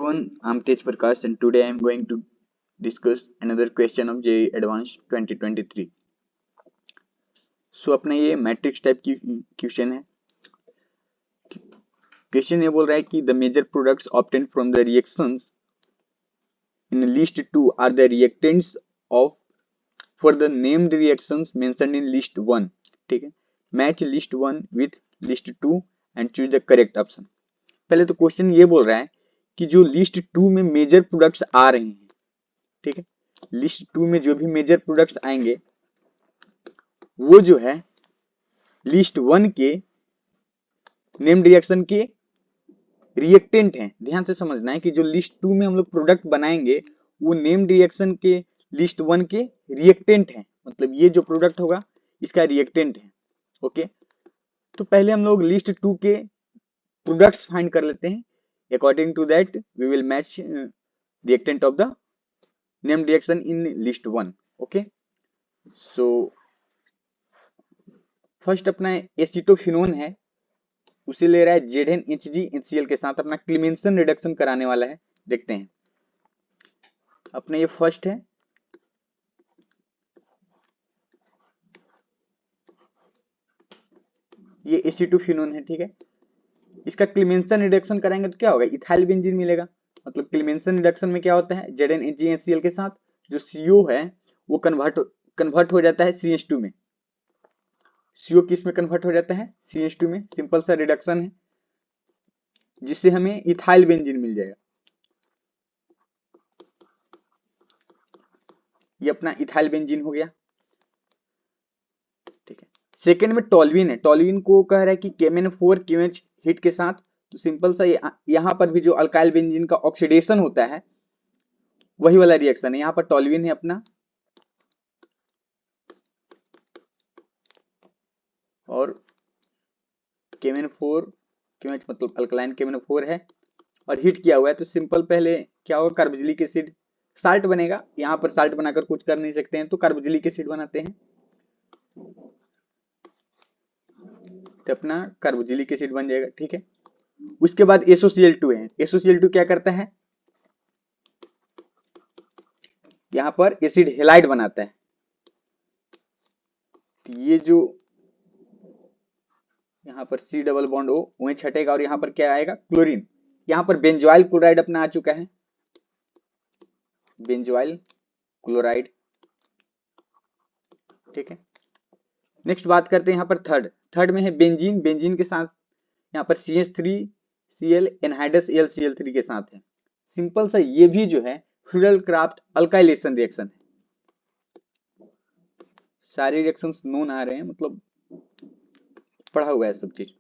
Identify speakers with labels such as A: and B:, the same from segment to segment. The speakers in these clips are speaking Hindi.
A: everyone, I'm Tej Prakash and today I'm going to discuss another question of JEE Advanced 2023. अपना ये मैट्रिक्स टाइप की क्वेश्चन है। क्वेश्चन ये बोल रहा है कि the major products obtained from the reactions in list 2 are the reactants of for the named reactions mentioned in list 1। ठीक है, match list 1 with list 2 and choose the correct option. पहले तो क्वेश्चन ये बोल रहा है कि जो लिस्ट 2 में मेजर प्रोडक्ट्स आ रहे हैं, ठीक है, लिस्ट 2 में जो भी मेजर प्रोडक्ट्स आएंगे वो जो है लिस्ट 1 के नेम्ड रिएक्शन के रिएक्टेंट हैं। ध्यान से समझना है कि जो लिस्ट 2 में हम लोग प्रोडक्ट बनाएंगे वो नेम्ड रिएक्शन के लिस्ट 1 के रिएक्टेंट हैं, मतलब ये जो प्रोडक्ट होगा इसका रिएक्टेंट है। ओके, तो पहले हम लोग लिस्ट 2 के प्रोडक्ट्स फाइंड कर लेते हैं। According to that, we will match reactant of the named reaction in list 1. Okay. So first अपना एसिटोफिनोन है, उसे ले रहा है ZnHgHCl के साथ, अपना क्लीमेंसन रिडक्शन कराने वाला है। देखते हैं, अपना ये फर्स्ट है, ये एसिटोफिनोन है। ठीक है, इसका क्लीमेंसन रिडक्शन कराएंगे तो क्या होगा, इथाइल बेंजीन मिलेगा। मतलब क्लीमेंसन रिडक्शन में क्या होता है, ZnHgHCl के साथ जो CO है वो कन्वर्ट हो जाता है CH2 में। CO किस में कन्वर्ट हो जाता है, CH2 में। सिंपल सा रिडक्शन है जिससे हमें इथाइल बेंजीन मिल जाएगा। ये अपना इथाइल बेंजीन हो गया। ठीक है, सेकेंड में टोल्यूइन है। टोल्यूइन को कह रहा है कि KMnO4 QH हीट के साथ, तो सिंपल सा यहां पर भी जो अल्काइल बेंजीन का ऑक्सीडेशन होता है वही वाला रिएक्शन है। यहां पर टोल्यूइन है अपना, और KMnO4 QH मतलब अल्कलाइन KMnO4 है और हीट किया हुआ है। तो सिंपल पहले क्या होगा, कार्बोक्सिलिक एसिड साल्ट बनेगा। यहां पर साल्ट बनाकर कुछ कर नहीं सकते हैं तो कार्बोक्सिलिक एसिड बनाते हैं, तो अपना कार्बोक्सिलिक एसिड बन जाएगा। ठीक है, उसके बाद SOCl2 है। SOCl2 क्या करता है, यहां पर एसिड हेलाइड बनाता है। तो ये जो यहां पर C डबल बॉन्ड O वहीं छटेगा और यहां पर क्या आएगा, क्लोरीन। यहां पर बेंजोइल क्लोराइड अपना आ चुका है, बेंजोइल क्लोराइड। ठीक है, नेक्स्ट बात करते हैं यहां पर थर्ड में है बेंजीन। बेंजीन के साथ यहां पर CH3Cl एनहाइड्रस AlCl3 के साथ है। सिंपल सा ये भी जो है फ्यूरल क्राफ्ट अल्काइलेशन रिएक्शन है। सारे रिएक्शंस नोन आ रहे हैं, मतलब पढ़ा हुआ है सब चीज।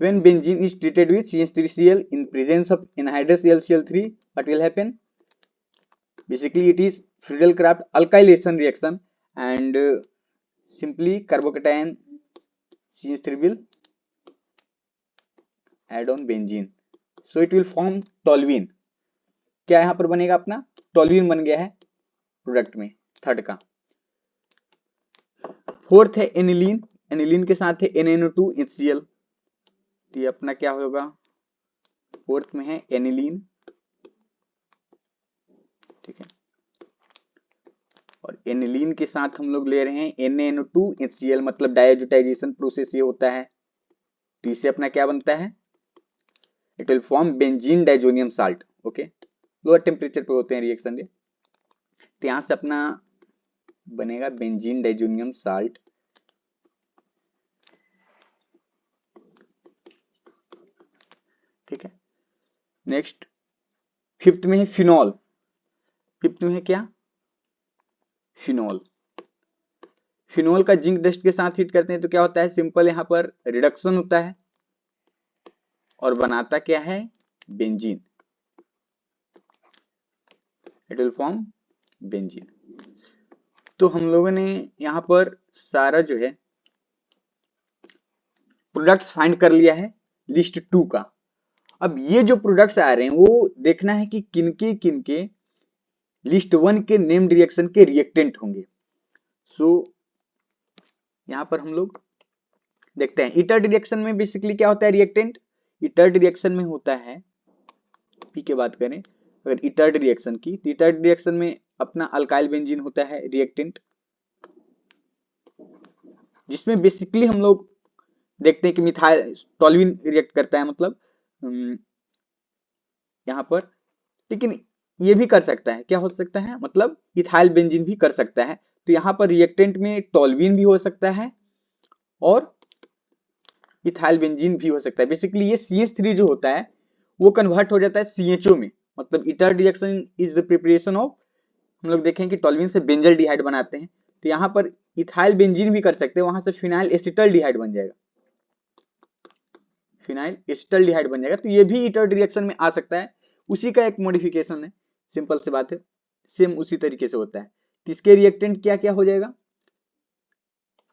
A: When benzene is treated with CH3Cl in presence of anhydrous AlCl3, what will happen? Basically, it is Friedel-Crafts alkylation reaction, and simply carbocation CH3 will add on benzene, so it will form toluene. क्या यहां पर बनेगा, अपना टोल्यूइन बन गया है प्रोडक्ट में थर्ड का। फोर्थ है एनिलीन। एनिलीन के साथ है NaNO2HCl। ये अपना क्या होगा, फोर्थ में है एनिलीन। ठीक है, और एनिलीन के साथ हम लोग ले रहे हैं NaNO2HCl, मतलब डायजोटाइजेशन प्रोसेस ये होता है। तो इससे अपना क्या बनता है, it will form benzene diazonium salt. Okay, lower temperature पे होते हैं रिएक्शन ये। तो यहां से अपना बनेगा बेंजीन डाइजोनियम साल्ट। ठीक है, नेक्स्ट फिफ्थ में है फिनॉल। फिफ्थ में है क्या, फिनॉल। फिनॉल का जिंक डस्ट के साथ हीट करते हैं तो क्या होता है, सिंपल यहां पर रिडक्शन होता है और बनाता क्या है, benzene. It will form benzene. तो हम लोगों ने यहां पर सारा जो है प्रोडक्ट्स फाइंड कर लिया है लिस्ट 2 का। अब ये जो प्रोडक्ट्स आ रहे हैं वो देखना है कि किनके किनके लिस्ट 1 के नेम्ड रिएक्शन के रिएक्टेंट होंगे। सो यहां पर हम लोग देखते हैं इटर्ड रिएक्शन में बेसिकली क्या होता है रिएक्टेंट, इटर्ड रिएक्शन में होता है, पी के बात करें अगर इटर्ड रिएक्शन की, तो इटर्ड रिएक्शन में अपना अल्काइल बेंजीन होता है रिएक्टेंट, जिसमें बेसिकली हम लोग देखते हैं कि मिथाइल टोल्यूइन रिएक्ट करता है, मतलब यहाँ पर, लेकिन ये भी कर सकता है, क्या हो सकता है, मतलब इथाइल बेंजीन भी कर सकता है। तो यहाँ पर रिएक्टेंट में टोल्यूइन भी हो सकता है और इथाइल बेंजीन भी हो सकता है। बेसिकली ये CH3 जो होता है वो कन्वर्ट हो जाता है CHO में, मतलब Etard reaction is the preparation of, हम लोग देखें कि टोल्यूइन से बेंजल डिहाइड बनाते हैं, तो यहाँ पर इथाइल बेंजीन भी कर सकते हैं, वहां से फिनाइल एसिटल डिहाइड बन जाएगा, फिनाइल एसिटल डिहाइड बन जाएगा। तो ये भी इटर्ड रिएक्शन में आ सकता है, उसी का एक मॉडिफिकेशन है, सिंपल सी बात है, सेम उसी तरीके से होता है। तो इसके रिएक्टेंट क्या क्या हो जाएगा,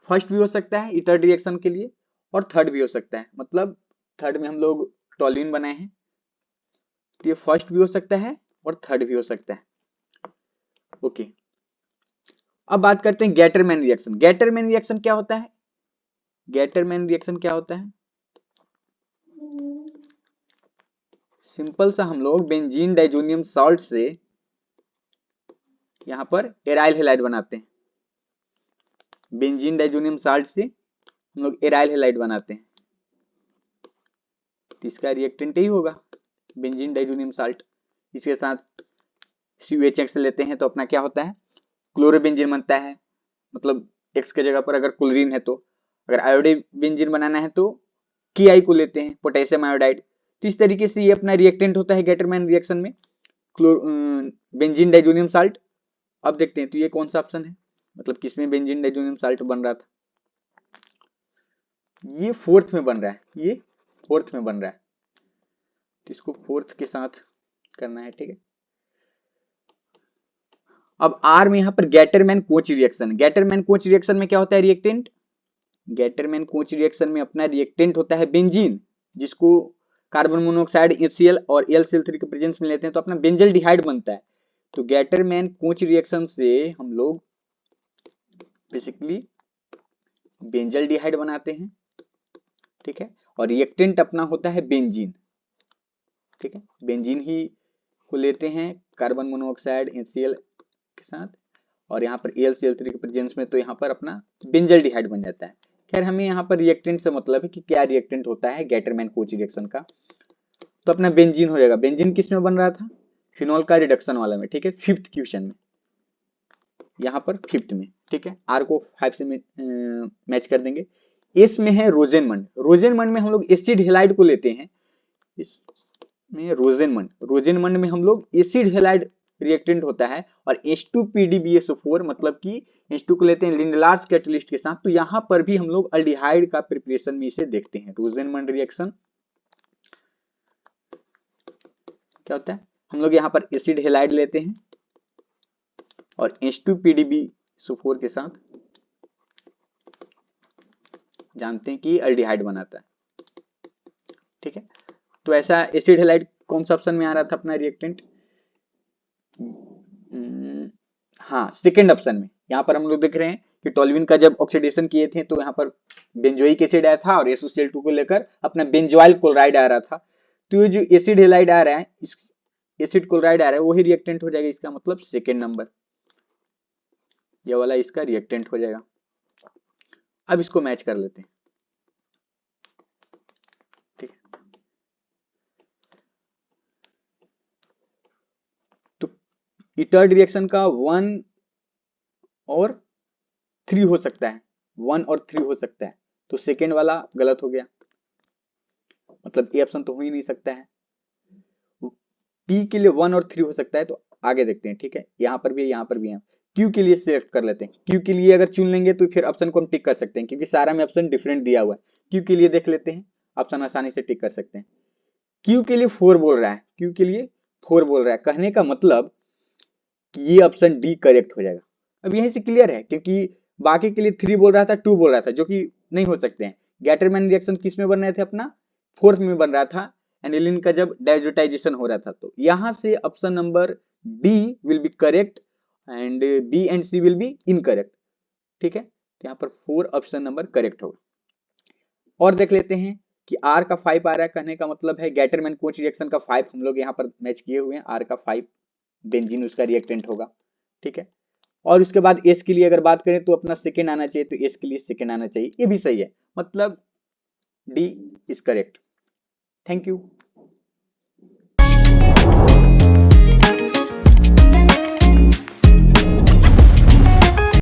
A: फर्स्ट भी हो सकता है इटर्ड रिएक्शन के लिए और थर्ड भी हो सकता है, मतलब थर्ड में हम लोग टोल्यूइन बनाए हैं, तो ये फर्स्ट भी हो सकता है और थर्ड भी हो सकता है। ओके, अब बात करते हैं गैटरमैन रिएक्शन। गैटरमैन रिएक्शन क्या होता है, गैटरमैन रिएक्शन क्या होता है, सिंपल सा हम लोग बेंजीन डाइजोनियम सॉल्ट से यहां पर एराइल हैलाइड बनाते हैं, बेंजीन डाइजोनियम सॉल्ट से हम लोग एराइल हैलाइड बनाते हैं, तो इसका रिएक्टेंट ही होगा बेंजीन डाइजोनियम सॉल्ट। इसके साथ CuHX लेते हैं तो अपना क्या होता है, क्लोरोबेंजीन बनता है, मतलब X के जगह पर अगर क्लोरीन है, तो अगर आयोडीन बेंजीन बनाना है तो Ki को लेते हैं, पोटेशियम आयोडाइड। तो इस तरीके से ये अपना रिएक्टेंट होता है गैटरमैन रिएक्शन में, बेंजीन डाइजोनियम साल्ट। अब देखते हैं तो ये कौन सा ऑप्शन है, मतलब किसमें बेंजीन डाइजोनियम साल्ट बन रहा था, ये फोर्थ में बन रहा है, ये फोर्थ में बन रहा है, तो इसको फोर्थ के साथ करना है, ठीक है। अब आर में यहां पर Gattermann coach reaction, Gattermann coach reaction में क्या होता है रिएक्टेंट, गैटरमैन कोच रिएक्शन में अपना रिएक्टेंट होता है बेंजीन, जिसको कार्बन मोनोऑक्साइड HCl और AlCl3 के प्रेजेंस में लेते हैं तो अपना बेंजल डिहाइड बनता है। तो गैटरमैन कोच रिएक्शन से हम लोग बेसिकली बेंजल डिहाइड बनाते हैं, ठीक है, और रिएक्टेंट अपना होता है बेंजीन, ठीक है, बेंजीन ही को लेते हैं कार्बन मोनोऑक्साइड HCl के साथ, और यहाँ पर AlCl3 के प्रेजेंस में तो यहाँ पर अपना बेंजल डिहाइड बन जाता है। खैर हमें यहाँ पर रिएक्टेंट से मतलब है कि क्या रिएक्टेंट होता है गैटरमैन कोच रिएक्शन का, तो अपना बेंजीन हो जाएगा। बेंजीन किस में बन रहा था, फिनॉल का रिडक्शन वाला में, ठीक है, फिफ्थ क्वेश्चन में, यहाँ पर फिफ्थ में, ठीक है, आर को 5 से मैच कर देंगे। एस में है रोजेनमंड, रोजेनमंड में हम लोग एसिड हेलाइड को लेते हैं, इसमें रोजेनमंड, रोजेनमंड में हम लोग एसिड हेलाइड रिएक्टेंट होता है, और H2PDBSO4 मतलब कि H2 को लेते हैं लिंडलार्स कैटलिस्ट के साथ, तो यहाँ पर भी हम लोग अल्डिहाइड का प्रिपरेशन में इसे देखते हैं। रोजेनमंड रिएक्शन क्या होता है, हम लोग यहाँ पर एसिड हेलाइड लेते हैं और H2PDBSO4 के साथ जानते हैं कि अल्डिहाइड बनाता है, ठीक है। तो ऐसा एसिड हेलाइड कौन सा ऑप्शन में आ रहा था अपना रिएक्टेंट, हाँ सेकेंड ऑप्शन में। यहाँ पर हम लोग देख रहे हैं कि टोल्यूइन का जब ऑक्सीडेशन किए थे तो यहाँ पर बेंजोइक एसिड आया था और SOCl2 को लेकर अपना बेंजोइल क्लोराइड आ रहा था, तो ये जो एसिड हेलाइड आ रहा है, इस एसिड क्लोराइड आ रहा है वही रिएक्टेंट हो जाएगा, इसका मतलब सेकेंड नंबर, ये वाला इसका रिएक्टेंट हो जाएगा। अब इसको मैच कर लेते हैं, ठीक है। तो इटर्ड रिएक्शन का 1 और 3 हो सकता है, 1 और 3 हो सकता है, तो सेकेंड वाला गलत हो गया, मतलब ए ऑप्शन तो हो ही नहीं सकता है। पी के लिए 1 और 3 हो सकता है, तो आगे देखते हैं, ठीक है, यहाँ पर भी है, यहाँ पर भी है। क्यू के लिए सिलेक्ट कर लेते हैं, क्यू के लिए अगर चुन लेंगे तो फिर ऑप्शन को हम टिक कर सकते हैं, क्योंकि सारा में ऑप्शन डिफरेंट दिया हुआ है। क्यू के लिए देख लेते हैं, ऑप्शन आसानी से टिक कर सकते हैं। क्यू के लिए 4 बोल रहा है, क्यू के लिए 4 बोल रहा है, कहने का मतलब कि ये ऑप्शन डी करेक्ट हो जाएगा। अब यहीं से क्लियर है, क्योंकि बाकी के लिए 3 बोल रहा था, 2 बोल रहा था, जो कि नहीं हो सकते हैं। गैटरमैन रिएक्शन किस में बन रहे थे, अपना फोर्थ में बन रहा था, एनिलीन का जब डाइजोटाइजेशन हो रहा था, तो यहां से option number D will be correct and B and C will be incorrect, ठीक है। तो यहाँ पर 4 ऑप्शन नंबर करेक्ट होगा। और देख लेते हैं कि आर का 5 आ रहा है, कहने का मतलब है गैटरमैन कोच रिएक्शन का 5 हम लोग यहाँ पर मैच किए हुए हैं, आर का 5 बेंजीन उसका रिएक्टेंट होगा, ठीक है। और उसके बाद एस के लिए अगर बात करें तो अपना सेकेंड आना चाहिए, तो एस के लिए सेकेंड आना चाहिए, ये भी सही है, मतलब D is correct. Thank you.